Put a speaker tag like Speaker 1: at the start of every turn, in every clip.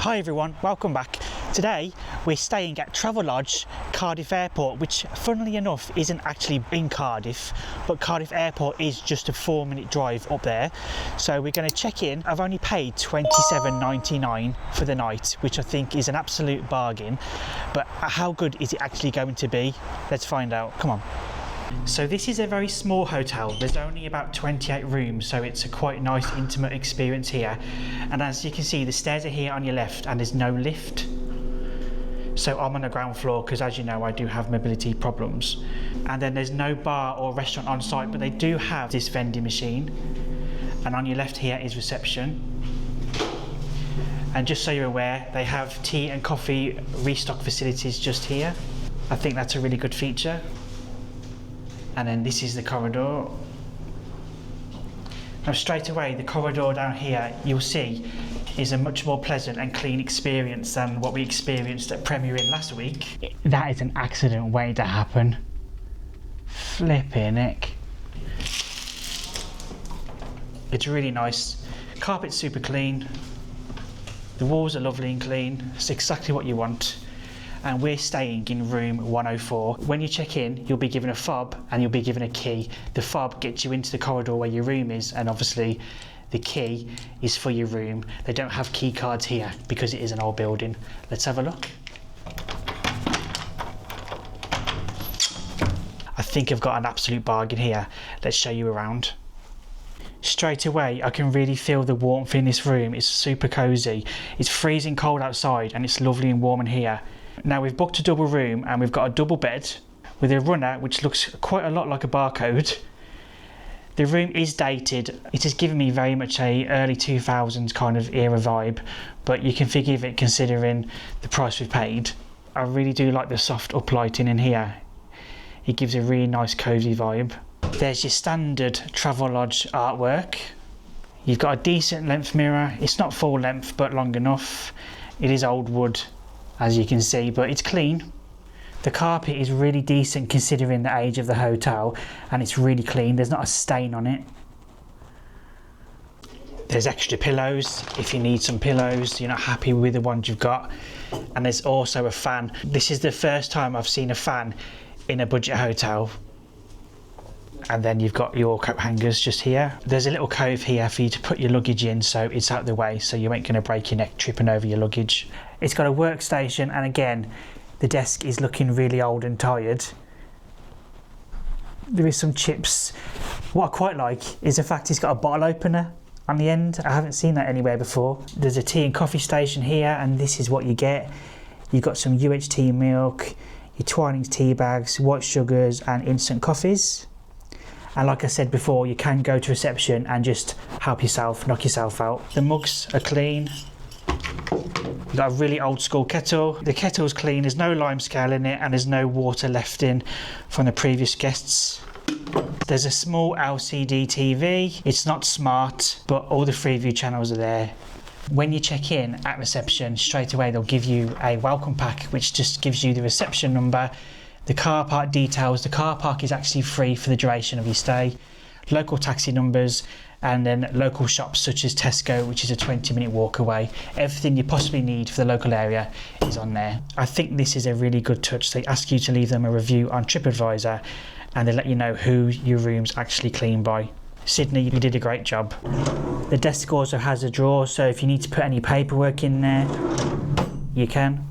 Speaker 1: Hi everyone, welcome back. Today we're staying at Travelodge Cardiff Airport, which funnily enough isn't actually in Cardiff, but Cardiff Airport is just a 4-minute drive up there. So we're going to check in. I've only paid $27.99 for the night, which I think is an absolute bargain, but how good is it actually going to be? Let's find out. Come on. So this is a very small hotel. There's only about 28 rooms, so it's a quite nice intimate experience here. And as you can see, the stairs are here on your left and there's no lift. So I'm on the ground floor because, as you know, I do have mobility problems. And then there's no bar or restaurant on site, but they do have this vending machine. And on your left here is reception. And just so you're aware, they have tea and coffee restock facilities just here. I think that's a really good feature. And then this is the corridor. Now straight away, the corridor down here, you'll see, is a much more pleasant and clean experience than what we experienced at Premier Inn last week. That is an accident waiting to happen. Flipping heck. It's really nice. Carpet's super clean. The walls are lovely and clean. It's exactly what you want. And we're staying in room 104. When you check in, you'll be given a fob and you'll be given a key. The fob gets you into the corridor where your room is, and obviously the key is for your room. They don't have key cards here because it is an old building. Let's have a look. I think I've got an absolute bargain here. Let's show you around. Straight away, I can really feel the warmth in this room. It's super cozy. It's freezing cold outside and it's lovely and warm in here. Now we've booked a double room and we've got a double bed with a runner which looks quite a lot like a barcode. The room is dated. It has given me very much a early 2000s kind of era vibe, but you can forgive it considering the price we've paid. I really do like the soft uplighting in here. It gives a really nice cozy vibe. There's your standard Travelodge artwork. You've got a decent length mirror. It's not full length but long enough. It is old wood, as you can see, but it's clean. The carpet is really decent considering the age of the hotel, and it's really clean. There's not a stain on it. There's extra pillows if you need some pillows, you're not happy with the ones you've got. And there's also a fan. This is the first time I've seen a fan in a budget hotel. And then you've got your coat hangers just here. There's a little cove here for you to put your luggage in, so it's out of the way, so you ain't going to break your neck tripping over your luggage. It's got a workstation, and again, the desk is looking really old and tired. There is some chips. What I quite like is the fact it's got a bottle opener on the end. I haven't seen that anywhere before. There's a tea and coffee station here, and this is what you get. You've got some UHT milk, your Twinings tea bags, white sugars, and instant coffees. And like I said before, you can go to reception and just help yourself, knock yourself out. The mugs are clean. You've got a really old school kettle. The kettle's clean, there's no lime scale in it, and there's no water left in from the previous guests. There's a small LCD TV. It's not smart, but all the Freeview channels are there. When you check in at reception, straight away they'll give you a welcome pack, which just gives you the reception number, the car park details. The car park is actually free for the duration of your stay, local taxi numbers, and then local shops such as Tesco, which is a 20-minute walk away. Everything you possibly need for the local area is on there. I think this is a really good touch. They ask you to leave them a review on TripAdvisor, and they let you know who your room's actually cleaned by. Sydney, you did a great job. The desk also has a drawer, so if you need to put any paperwork in there, you can.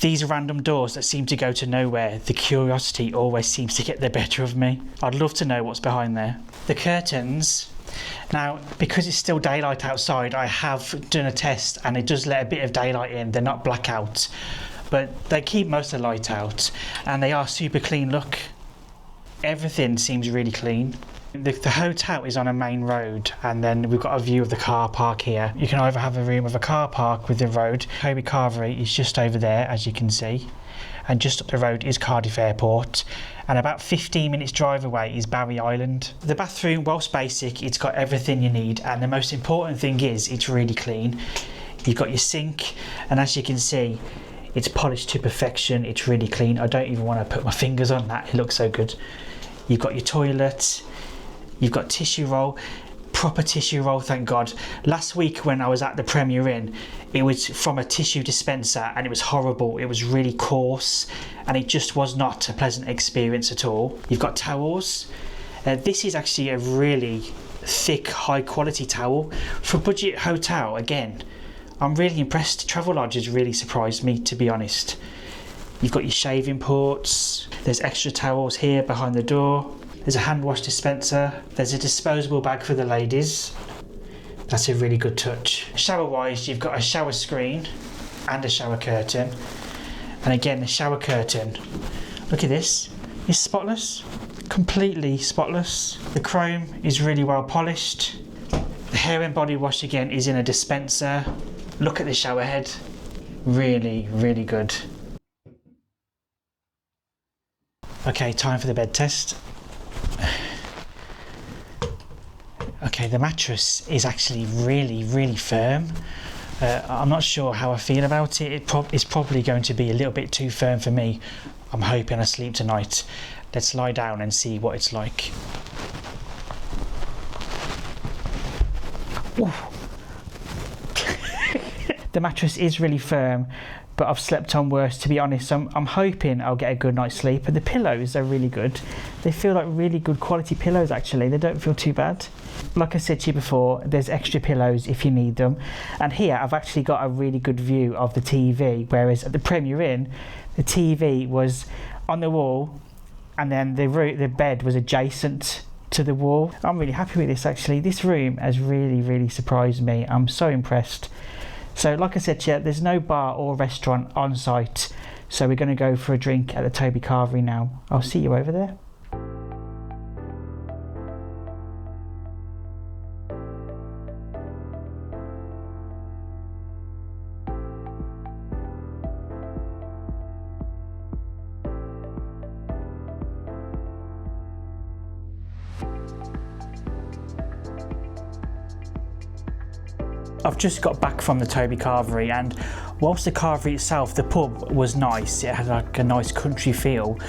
Speaker 1: These random doors that seem to go to nowhere, the curiosity always seems to get the better of me. I'd love to know what's behind there. The curtains, now because it's still daylight outside, I have done a test and it does let a bit of daylight in. They're not blackout, but they keep most of the light out, and they are super clean. Look, everything seems really clean. The hotel is on a main road, and then we've got a view of the car park here. You can either have a room with a car park with the road. Kobe Carvery is just over there, as you can see, and just up the road is Cardiff Airport, and about 15 minutes drive away is Barry Island. The bathroom, whilst basic, it's got everything you need, and the most important thing is it's really clean. You've got your sink, and as you can see, it's polished to perfection. It's really clean. I don't even want to put my fingers on that, it looks so good. You've got your toilet, you've got tissue roll. proper tissue roll, thank God. Last week when I was at the Premier Inn, it was from a tissue dispenser and it was horrible. It was really coarse and it just was not a pleasant experience at all. You've got towels. This is actually a really thick, high quality towel. For a budget hotel, again, I'm really impressed. Travelodge has really surprised me, to be honest. You've got your shaving ports. There's extra towels here behind the door. There's a hand wash dispenser. There's a disposable bag for the ladies. That's a really good touch. Shower wise, you've got a shower screen and a shower curtain. And again, the shower curtain, look at this, it's spotless, completely spotless. The chrome is really well polished. The hair and body wash again is in a dispenser. Look at the shower head, really, really good. Okay, time for the bed test. Okay, the mattress is actually really, really firm. I'm not sure how I feel about it. It's probably going to be a little bit too firm for me. I'm hoping I sleep tonight. Let's lie down and see what it's like. The mattress is really firm, but I've slept on worse, to be honest. I'm hoping I'll get a good night's sleep. And the pillows are really good. They feel like really good quality pillows, actually. They don't feel too bad. Like I said to you before, there's extra pillows if you need them. And here I've actually got a really good view of the TV, whereas at the Premier Inn, the TV was on the wall and then the bed was adjacent to the wall. I'm really happy with this, actually. This room has really, really surprised me. I'm so impressed. So like I said to you, there's no bar or restaurant on site, so we're going to go for a drink at the Toby Carvery now. I'll see you over there. I've just got back from the Toby Carvery, and whilst the carvery itself, the pub was nice, it had like a nice country feel,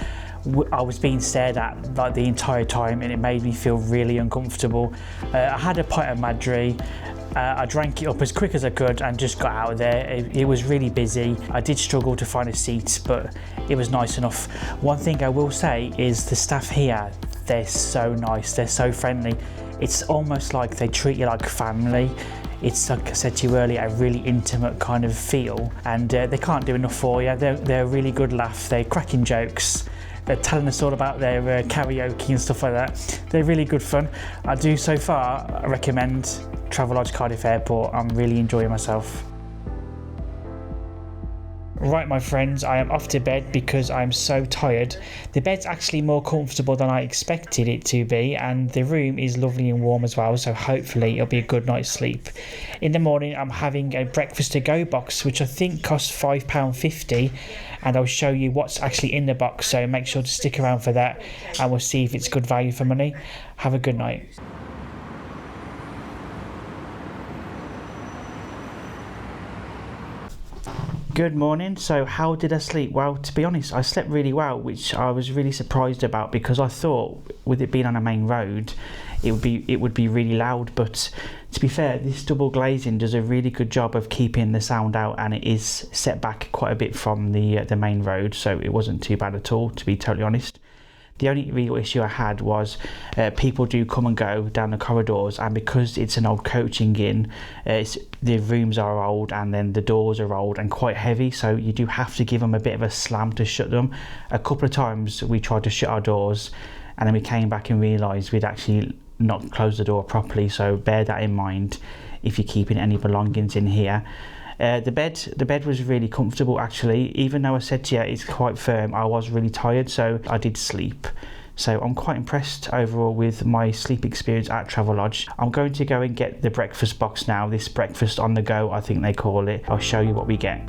Speaker 1: I was being stared at like the entire time and it made me feel really uncomfortable. I had a pint of Madri, I drank it up as quick as I could and just got out of there. It was really busy. I did struggle to find a seat, but it was nice enough. One thing I will say is the staff here, they're so nice, they're so friendly. It's almost like they treat you like family. It's, like I said to you earlier, a really intimate kind of feel, and they can't do enough for you. They're a really good laugh, they're cracking jokes, they're telling us all about their karaoke and stuff like that. They're really good fun. I do so far recommend Travelodge Cardiff Airport. I'm really enjoying myself. Right, my friends, I am off to bed because I'm so tired. The bed's actually more comfortable than I expected it to be, and the room is lovely and warm as well, so hopefully it'll be a good night's sleep. In the morning, I'm having a breakfast to go box, which I think costs £5.50, and I'll show you what's actually in the box, so make sure to stick around for that, and we'll see if it's good value for money. Have a good night. Good morning. So how did I sleep? Well, to be honest, I slept really well, which I was really surprised about, because I thought with it being on a main road it would be really loud, but to be fair, this double glazing does a really good job of keeping the sound out, and it is set back quite a bit from the main road, so it wasn't too bad at all, to be totally honest. The only real issue I had was people do come and go down the corridors, and because it's an old coaching inn, the rooms are old and then the doors are old and quite heavy, so you do have to give them a bit of a slam to shut them. A couple of times we tried to shut our doors and then we came back and realised we'd actually not closed the door properly, so bear that in mind if you're keeping any belongings in here. The bed was really comfortable, actually. Even though I said to you it's quite firm, I was really tired, so I did sleep. So I'm quite impressed overall with my sleep experience at Travelodge. I'm going to go and get the breakfast box now, this breakfast on the go, I think they call it. I'll show you what we get.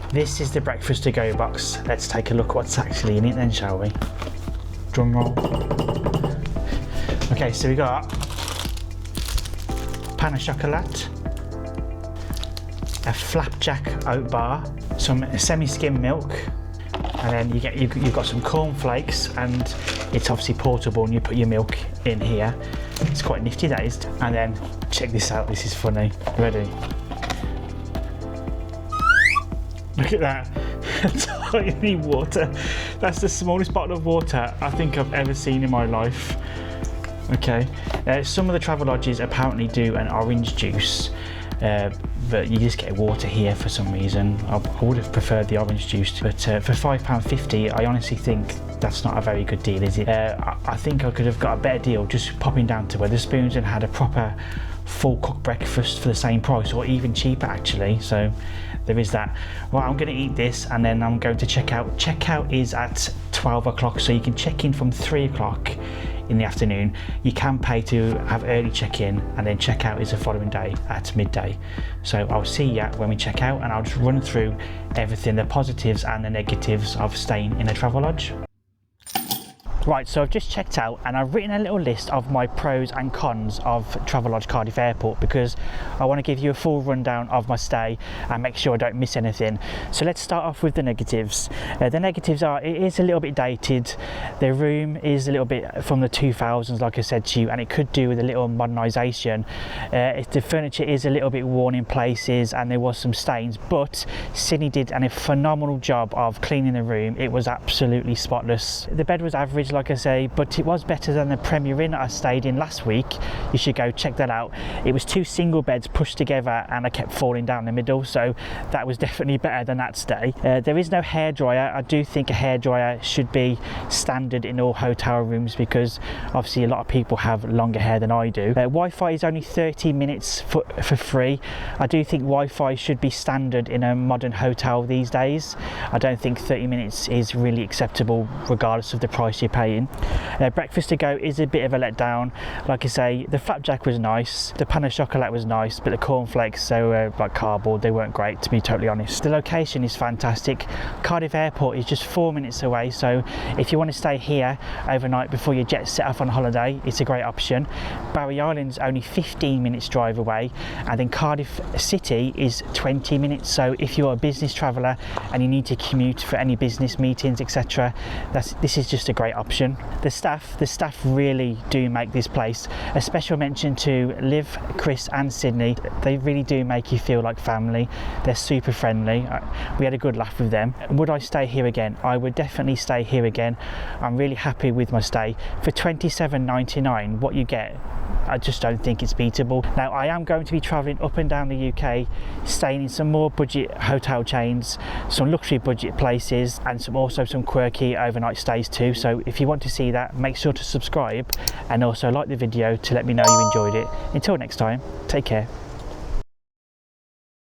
Speaker 1: This is the breakfast to go box. Let's take a look what's actually in it then, shall we? Drum roll. Okay, so we got pain au chocolat, a flapjack oat bar, some semi-skim milk, and then you've got some cornflakes, and it's obviously portable, and you put your milk in here. It's quite nifty, that is. And then check this out, this is funny. Ready? Look at that. Tiny water. That's the smallest bottle of water I think I've ever seen in my life. Okay, some of the travel lodges apparently do an orange juice, but you just get water here for some reason. I would have preferred the orange juice, but for £5.50, I honestly think that's not a very good deal, is it? I think I could have got a better deal just popping down to Wetherspoons and had a proper full cooked breakfast for the same price, or even cheaper actually. So there is that. Right, I'm going to eat this and then I'm going to check out. Checkout is at 12 o'clock, so you can check in from 3 o'clock in the afternoon. You can pay to have early check-in, and then checkout is the following day at midday. So I'll see you when we check out, and I'll just run through everything, the positives and the negatives of staying in a Travelodge. Right, so I've just checked out and I've written a little list of my pros and cons of Travelodge Cardiff Airport, because I want to give you a full rundown of my stay and make sure I don't miss anything. So let's start off with the negatives. The negatives are, it is a little bit dated. The room is a little bit from the 2000s, like I said to you, and it could do with a little modernisation. The furniture is a little bit worn in places and there was some stains, but Sydney did a phenomenal job of cleaning the room. It was absolutely spotless. The bed was average, like I say, but it was better than the Premier Inn I stayed in last week. You should go check that out. It was 2 single beds pushed together and I kept falling down the middle, so that was definitely better than that stay. There is no hairdryer. I do think a hairdryer should be standard in all hotel rooms, because obviously a lot of people have longer hair than I do. Wi-Fi is only 30 minutes for free. I do think Wi-Fi should be standard in a modern hotel these days. I don't think 30 minutes is really acceptable regardless of the price you're paying. Breakfast to go is a bit of a letdown. Like I say, the flapjack was nice, the pain au chocolat was nice, but the cornflakes, they were like cardboard. They weren't great, to be totally honest. The location is fantastic. Cardiff Airport is just 4 minutes away, so if you want to stay here overnight before your jet set off on holiday, it's a great option. Barry Island's only 15 minutes drive away, and then Cardiff City is 20 minutes. So if you're a business traveller and you need to commute for any business meetings, etc., this is just a great option. The staff really do make this place. A special mention to Liv, Chris and Sydney. They really do make you feel like family. They're super friendly. We had a good laugh with them. Would I stay here again? I would definitely stay here again. I'm really happy with my stay. For $27.99, what you get, I just don't think it's beatable. Now, I am going to be travelling up and down the UK, staying in some more budget hotel chains, some luxury budget places, and also some quirky overnight stays too. So if you want to see that, make sure to subscribe and also like the video to let me know you enjoyed it. Until next time, take care.